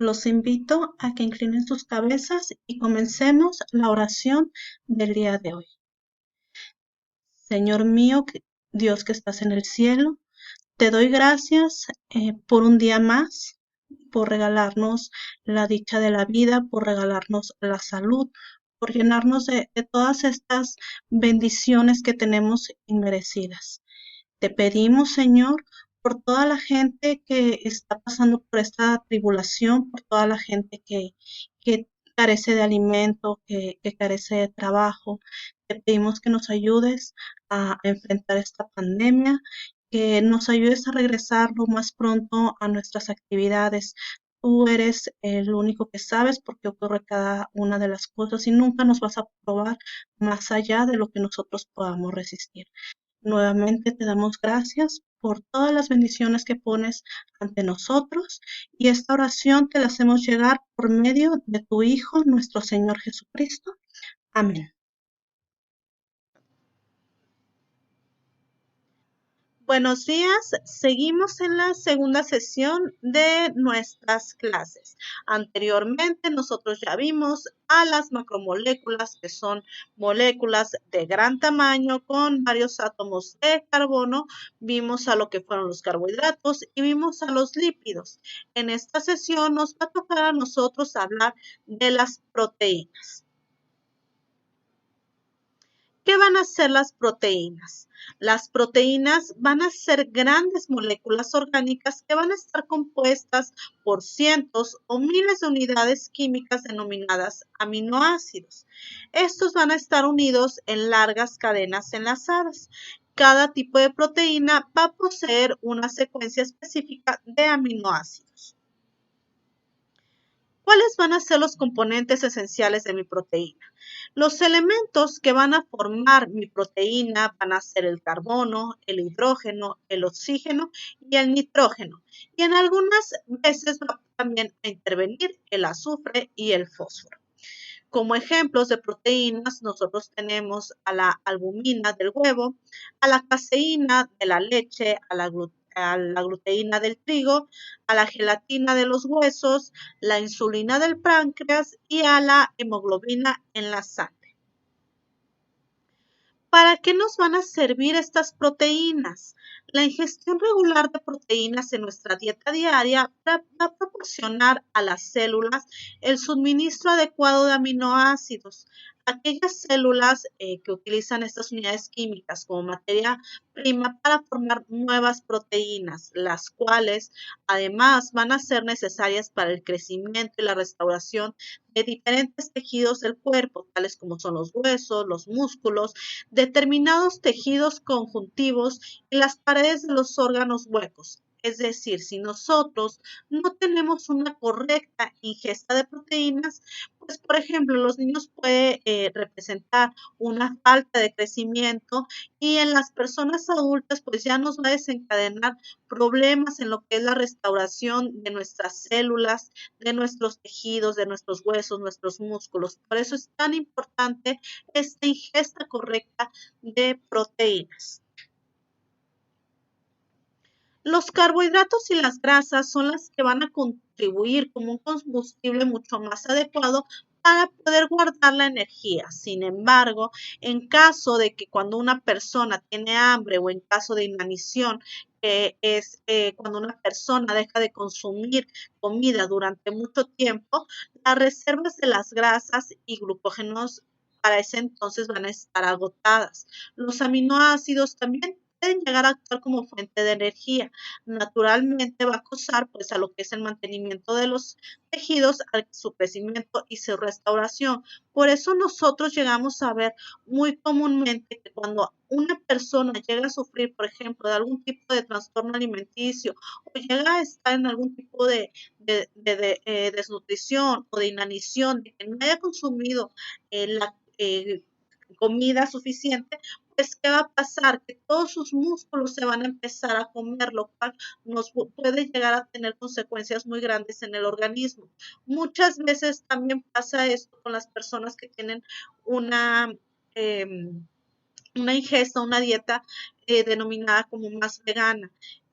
Los invito a que inclinen sus cabezas y comencemos la oración del día de hoy. Señor mío, Dios que estás en el cielo, te doy gracias por un día más, por regalarnos la dicha de la vida, por regalarnos la salud, por llenarnos de todas estas bendiciones que tenemos inmerecidas. Te pedimos, Señor, por toda la gente que está pasando por esta tribulación, por toda la gente que carece de alimento, que carece de trabajo. Te pedimos que nos ayudes a enfrentar esta pandemia, que nos ayudes a regresar lo más pronto a nuestras actividades. Tú eres el único que sabes por qué ocurre cada una de las cosas y nunca nos vas a probar más allá de lo que nosotros podamos resistir. Nuevamente te damos gracias por todas las bendiciones que pones ante nosotros y esta oración te la hacemos llegar por medio de tu Hijo, nuestro Señor Jesucristo. Amén. Buenos días, seguimos en la segunda sesión de nuestras clases. Anteriormente nosotros ya vimos a las macromoléculas, que son moléculas de gran tamaño con varios átomos de carbono, vimos a lo que fueron los carbohidratos y vimos a los lípidos. En esta sesión nos va a tocar a nosotros hablar de las proteínas. ¿Qué van a ser las proteínas? Las proteínas van a ser grandes moléculas orgánicas que van a estar compuestas por cientos o miles de unidades químicas denominadas aminoácidos. Estos van a estar unidos en largas cadenas enlazadas. Cada tipo de proteína va a poseer una secuencia específica de aminoácidos. ¿Cuáles van a ser los componentes esenciales de mi proteína? Los elementos que van a formar mi proteína van a ser el carbono, el hidrógeno, el oxígeno y el nitrógeno. Y en algunas veces va también a intervenir el azufre y el fósforo. Como ejemplos de proteínas, nosotros tenemos a la albumina del huevo, a la caseína de la leche, a la gluteína del trigo, a la gelatina de los huesos, la insulina del páncreas y a la hemoglobina en la sangre. ¿Para qué nos van a servir estas proteínas? La ingestión regular de proteínas en nuestra dieta diaria va a proporcionar a las células el suministro adecuado de aminoácidos. Aquellas células que utilizan estas unidades químicas como materia prima para formar nuevas proteínas, las cuales además van a ser necesarias para el crecimiento y la restauración de diferentes tejidos del cuerpo, tales como son los huesos, los músculos, determinados tejidos conjuntivos y las paredes de los órganos huecos. Es decir, si nosotros no tenemos una correcta ingesta de proteínas, pues por ejemplo, los niños puede representar una falta de crecimiento y en las personas adultas pues ya nos va a desencadenar problemas en lo que es la restauración de nuestras células, de nuestros tejidos, de nuestros huesos, nuestros músculos. Por eso es tan importante esta ingesta correcta de proteínas. Los carbohidratos y las grasas son las que van a contribuir como un combustible mucho más adecuado para poder guardar la energía. Sin embargo, en caso de que cuando una persona tiene hambre o en caso de inanición, que es cuando una persona deja de consumir comida durante mucho tiempo, las reservas de las grasas y glucógenos para ese entonces van a estar agotadas. Los aminoácidos también pueden llegar a actuar como fuente de energía. Naturalmente va a causar pues a lo que es el mantenimiento de los tejidos, a su crecimiento y su restauración. Por eso nosotros llegamos a ver muy comúnmente que cuando una persona llega a sufrir, por ejemplo, de algún tipo de trastorno alimenticio o llega a estar en algún tipo de desnutrición o de inanición, de que no haya consumido la comida suficiente, pues ¿qué va a pasar? Que todos sus músculos se van a empezar a comer, lo cual nos puede llegar a tener consecuencias muy grandes en el organismo. Muchas veces también pasa esto con las personas que tienen una, una ingesta, una dieta denominada como más vegana.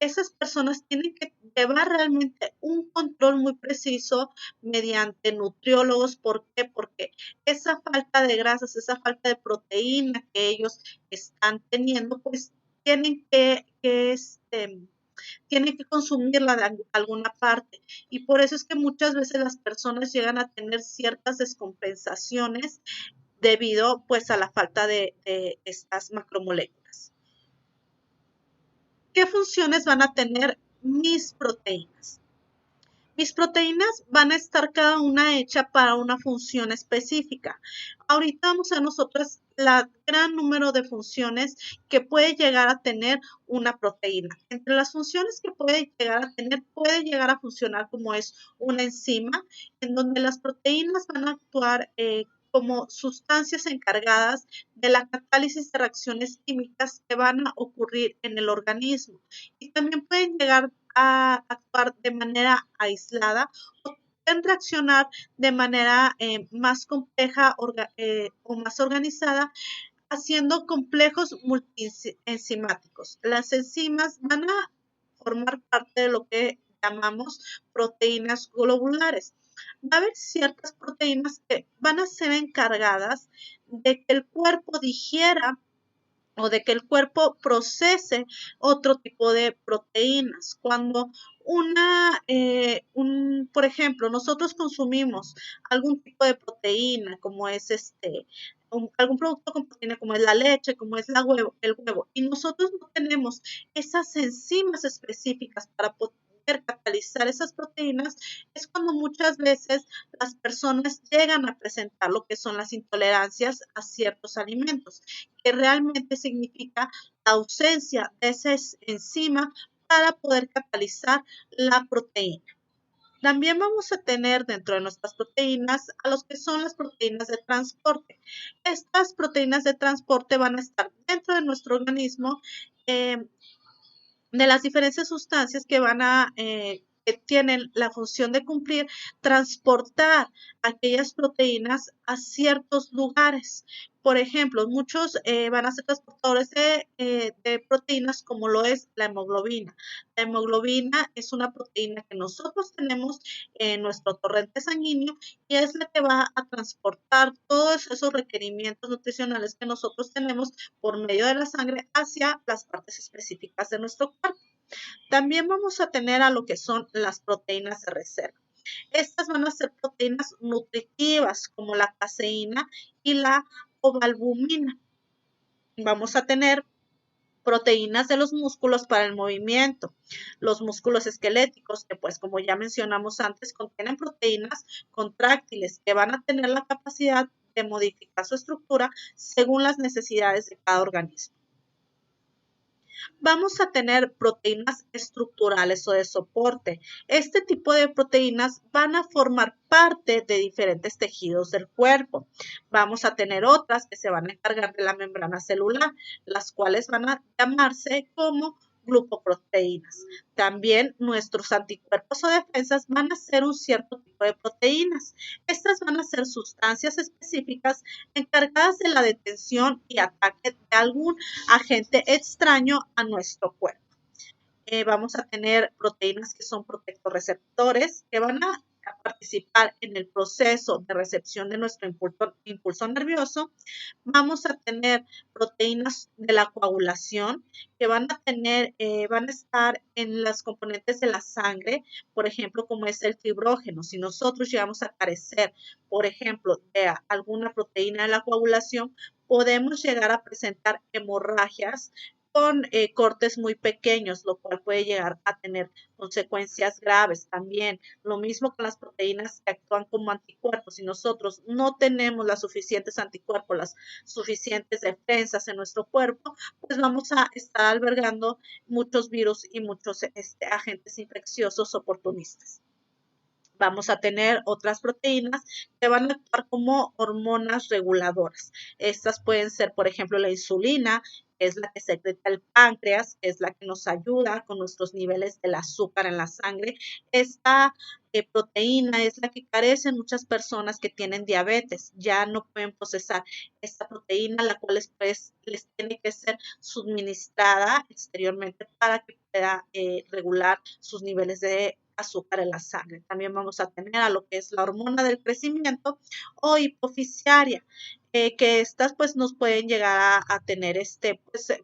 esas personas tienen que llevar realmente un control muy preciso mediante nutriólogos. ¿Por qué? Porque esa falta de grasas, esa falta de proteína que ellos están teniendo, pues tienen tienen que consumirla de alguna parte. Y por eso es que muchas veces las personas llegan a tener ciertas descompensaciones debido pues a la falta de estas macromoléculas. ¿Qué funciones van a tener mis proteínas? Mis proteínas van a estar cada una hecha para una función específica. Ahorita vamos a nosotros la gran número de funciones que puede llegar a tener una proteína. Entre las funciones que puede llegar a tener, puede llegar a funcionar como es una enzima, en donde las proteínas van a actuar como sustancias encargadas de la catálisis de reacciones químicas que van a ocurrir en el organismo. Y también pueden llegar a actuar de manera aislada o pueden reaccionar de manera más compleja o más organizada, haciendo complejos multienzimáticos. Las enzimas van a formar parte de lo que llamamos proteínas globulares. Va a haber ciertas proteínas que van a ser encargadas de que el cuerpo digiera o de que el cuerpo procese otro tipo de proteínas. Cuando por ejemplo, nosotros consumimos algún tipo de proteína, como es algún producto con proteína, como es la leche, como es el huevo, y nosotros no tenemos esas enzimas específicas para poder catalizar esas proteínas, es cuando muchas veces las personas llegan a presentar lo que son las intolerancias a ciertos alimentos, que realmente significa la ausencia de esa enzima para poder catalizar la proteína. También vamos a tener dentro de nuestras proteínas a los que son las proteínas de transporte. Estas proteínas de transporte van a estar dentro de nuestro organismo de las diferentes sustancias que que tienen la función de cumplir, transportar aquellas proteínas a ciertos lugares. Por ejemplo, muchos van a ser transportadores de proteínas como lo es la hemoglobina. La hemoglobina es una proteína que nosotros tenemos en nuestro torrente sanguíneo y es la que va a transportar todos esos requerimientos nutricionales que nosotros tenemos por medio de la sangre hacia las partes específicas de nuestro cuerpo. También vamos a tener a lo que son las proteínas de reserva. Estas van a ser proteínas nutritivas como la caseína y la ovalbumina. Vamos a tener proteínas de los músculos para el movimiento. Los músculos esqueléticos, que pues como ya mencionamos antes, contienen proteínas contráctiles que van a tener la capacidad de modificar su estructura según las necesidades de cada organismo. Vamos a tener proteínas estructurales o de soporte. Este tipo de proteínas van a formar parte de diferentes tejidos del cuerpo. Vamos a tener otras que se van a encargar de la membrana celular, las cuales van a llamarse como glucoproteínas. También nuestros anticuerpos o defensas van a ser un cierto tipo de proteínas. Estas van a ser sustancias específicas encargadas de la detención y ataque de algún agente extraño a nuestro cuerpo. Vamos a tener proteínas que son protectorreceptores que van a participar en el proceso de recepción de nuestro impulso nervioso. Vamos a tener proteínas de la coagulación que van a estar en las componentes de la sangre, por ejemplo, como es el fibrógeno. Si nosotros llegamos a carecer, por ejemplo, de alguna proteína de la coagulación, podemos llegar a presentar hemorragias con cortes muy pequeños, lo cual puede llegar a tener consecuencias graves también. Lo mismo con las proteínas que actúan como anticuerpos. Si nosotros no tenemos las suficientes anticuerpos, las suficientes defensas en nuestro cuerpo, pues vamos a estar albergando muchos virus y muchos agentes infecciosos oportunistas. Vamos a tener otras proteínas que van a actuar como hormonas reguladoras. Estas pueden ser, por ejemplo, la insulina, que es la que secreta el páncreas, que es la que nos ayuda con nuestros niveles del azúcar en la sangre. Esta proteína es la que carecen muchas personas que tienen diabetes, ya no pueden procesar esta proteína, la cual después les tiene que ser suministrada exteriormente para que pueda regular sus niveles de azúcar en la sangre. También vamos a tener a lo que es la hormona del crecimiento o hipofisiaria, que estas pues nos pueden llegar a tener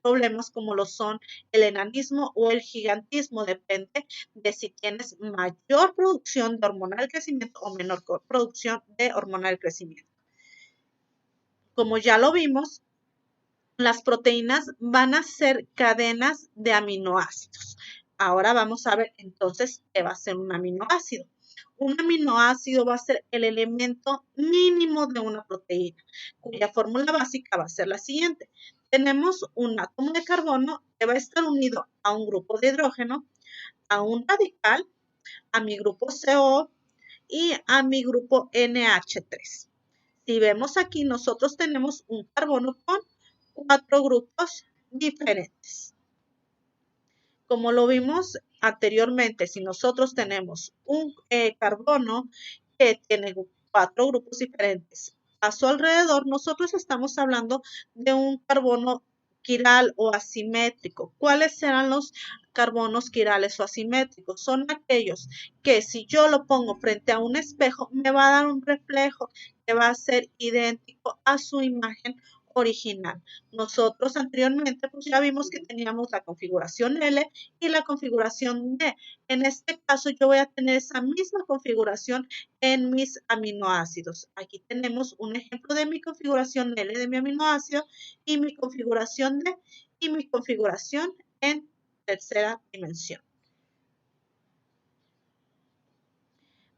problemas como lo son el enanismo o el gigantismo, depende de si tienes mayor producción de hormona del crecimiento o menor producción de hormona del crecimiento. Como ya lo vimos, las proteínas van a ser cadenas de aminoácidos. Ahora vamos a ver entonces qué va a ser un aminoácido. Un aminoácido va a ser el elemento mínimo de una proteína, cuya fórmula básica va a ser la siguiente. Tenemos un átomo de carbono que va a estar unido a un grupo de hidrógeno, a un radical, a mi grupo CO y a mi grupo NH3. Si vemos aquí, nosotros tenemos un carbono con 4 grupos diferentes. Como lo vimos anteriormente, si nosotros tenemos un carbono que tiene 4 grupos diferentes a su alrededor, nosotros estamos hablando de un carbono quiral o asimétrico. ¿Cuáles serán los carbonos quirales o asimétricos? Son aquellos que si yo lo pongo frente a un espejo, me va a dar un reflejo que va a ser idéntico a su imagen original. Nosotros anteriormente pues ya vimos que teníamos la configuración L y la configuración D. En este caso yo voy a tener esa misma configuración en mis aminoácidos. Aquí tenemos un ejemplo de mi configuración L de mi aminoácido y mi configuración D y mi configuración en tercera dimensión.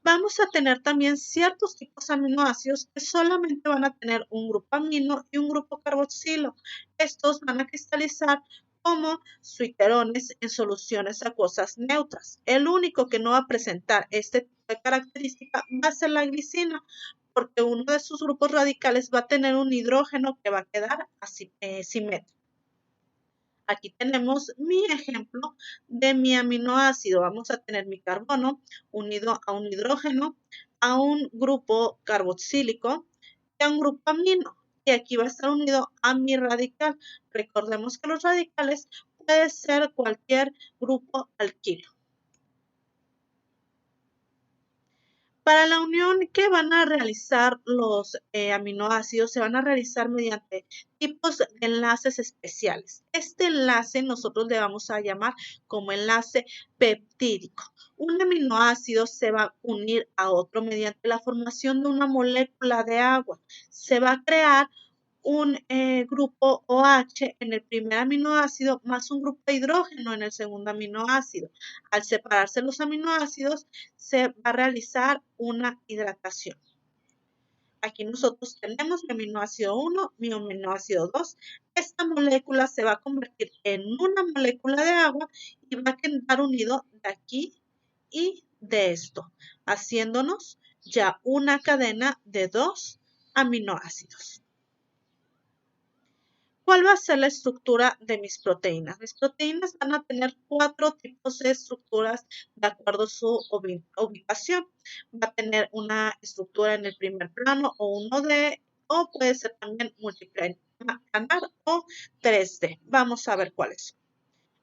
Vamos a tener también ciertos tipos de aminoácidos que solamente van a tener un grupo amino y un grupo carboxilo. Estos van a cristalizar como suiterones en soluciones acuosas neutras. El único que no va a presentar este tipo de característica va a ser la glicina, porque uno de sus grupos radicales va a tener un hidrógeno que va a quedar así, simétrico. Aquí tenemos mi ejemplo de mi aminoácido. Vamos a tener mi carbono unido a un hidrógeno, a un grupo carboxílico y a un grupo amino. Y aquí va a estar unido a mi radical. Recordemos que los radicales pueden ser cualquier grupo alquilo. Para la unión que van a realizar los aminoácidos, se van a realizar mediante tipos de enlaces especiales. Este enlace nosotros le vamos a llamar como enlace peptídico. Un aminoácido se va a unir a otro mediante la formación de una molécula de agua. Se va a crear un grupo OH en el primer aminoácido más un grupo de hidrógeno en el segundo aminoácido. Al separarse los aminoácidos, se va a realizar una hidratación. Aquí nosotros tenemos mi aminoácido 1, mi aminoácido 2. Esta molécula se va a convertir en una molécula de agua y va a quedar unido de aquí y de esto, haciéndonos ya una cadena de 2 aminoácidos. ¿Cuál va a ser la estructura de mis proteínas? Mis proteínas van a tener 4 tipos de estructuras de acuerdo a su ubicación. Va a tener una estructura en el primer plano o 1D, o puede ser también multiplanar o 3D. Vamos a ver cuáles son.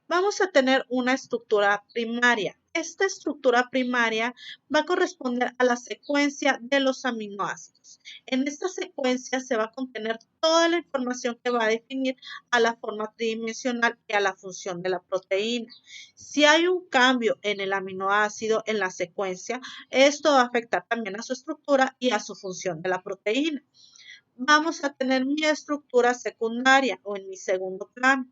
Vamos a tener una estructura primaria. Esta estructura primaria va a corresponder a la secuencia de los aminoácidos. En esta secuencia se va a contener toda la información que va a definir a la forma tridimensional y a la función de la proteína. Si hay un cambio en el aminoácido en la secuencia, esto va a afectar también a su estructura y a su función de la proteína. Vamos a tener mi estructura secundaria o en mi segundo plano.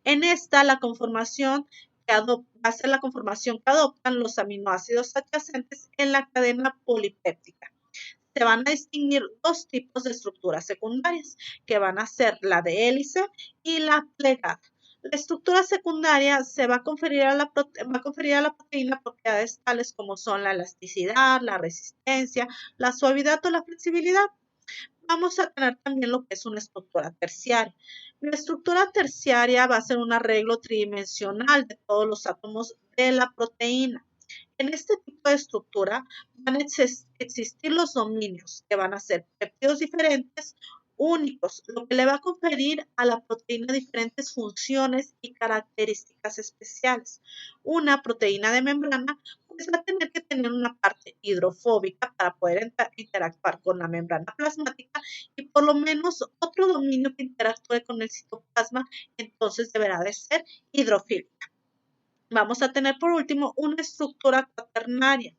En esta, la conformación va a ser la conformación que adoptan los aminoácidos adyacentes en la cadena polipéptica. Se van a distinguir 2 tipos de estructuras secundarias, que van a ser la de hélice y la plegada. La estructura secundaria se va a conferir a la proteína propiedades tales como son la elasticidad, la resistencia, la suavidad o la flexibilidad. vamos a tener también lo que es una estructura terciaria. La estructura terciaria va a ser un arreglo tridimensional de todos los átomos de la proteína. En este tipo de estructura van a existir los dominios, que van a ser péptidos diferentes, únicos, lo que le va a conferir a la proteína diferentes funciones y características especiales. Una proteína de membrana pues va a tener que tener una parte hidrofóbica para poder interactuar con la membrana plasmática y por lo menos otro dominio que interactúe con el citoplasma, entonces deberá de ser hidrofílica. Vamos a tener por último una estructura cuaternaria.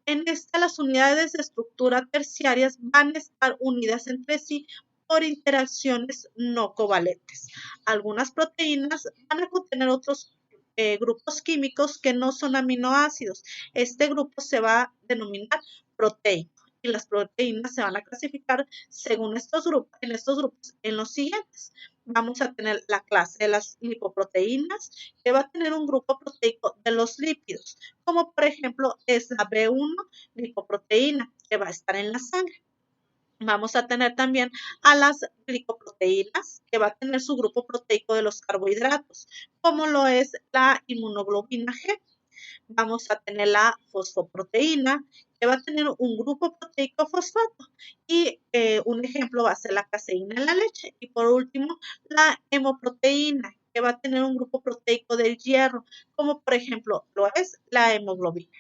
En esta las unidades de estructura terciarias van a estar unidas entre sí por interacciones no covalentes. Algunas proteínas van a contener otros grupos químicos que no son aminoácidos. Este grupo se va a denominar proteico y las proteínas se van a clasificar según estos grupos, en los siguientes. Vamos a tener la clase de las lipoproteínas, que va a tener un grupo proteico de los lípidos, como por ejemplo es la B1 lipoproteína, que va a estar en la sangre. Vamos a tener también a las glicoproteínas, que va a tener su grupo proteico de los carbohidratos, como lo es la inmunoglobina G. Vamos a tener la fosfoproteína, que va a tener un grupo proteico fosfato. Y un ejemplo va a ser la caseína en la leche. Y por último, la hemoproteína, que va a tener un grupo proteico del hierro, como por ejemplo lo es la hemoglobina.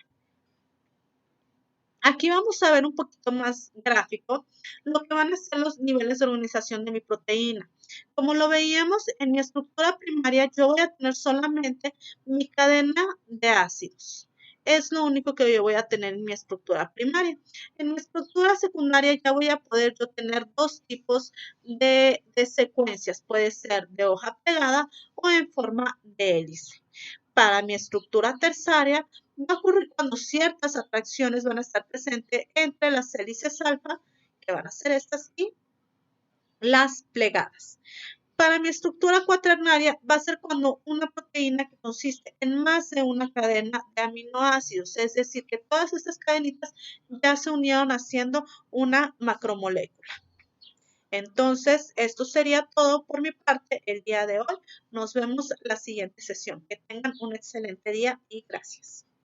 Aquí vamos a ver un poquito más gráfico lo que van a ser los niveles de organización de mi proteína. Como lo veíamos en mi estructura primaria, yo voy a tener solamente mi cadena de ácidos. Es lo único que yo voy a tener en mi estructura primaria. En mi estructura secundaria ya voy a poder yo tener dos tipos de secuencias. Puede ser de hoja pegada o en forma de hélice. Para mi estructura terciaria va a ocurrir cuando ciertas atracciones van a estar presentes entre las hélices alfa, que van a ser estas, y las plegadas. Para mi estructura cuaternaria va a ser cuando una proteína que consiste en más de una cadena de aminoácidos, es decir, que todas estas cadenitas ya se unieron haciendo una macromolécula. Entonces, esto sería todo por mi parte el día de hoy. Nos vemos la siguiente sesión. Que tengan un excelente día y gracias.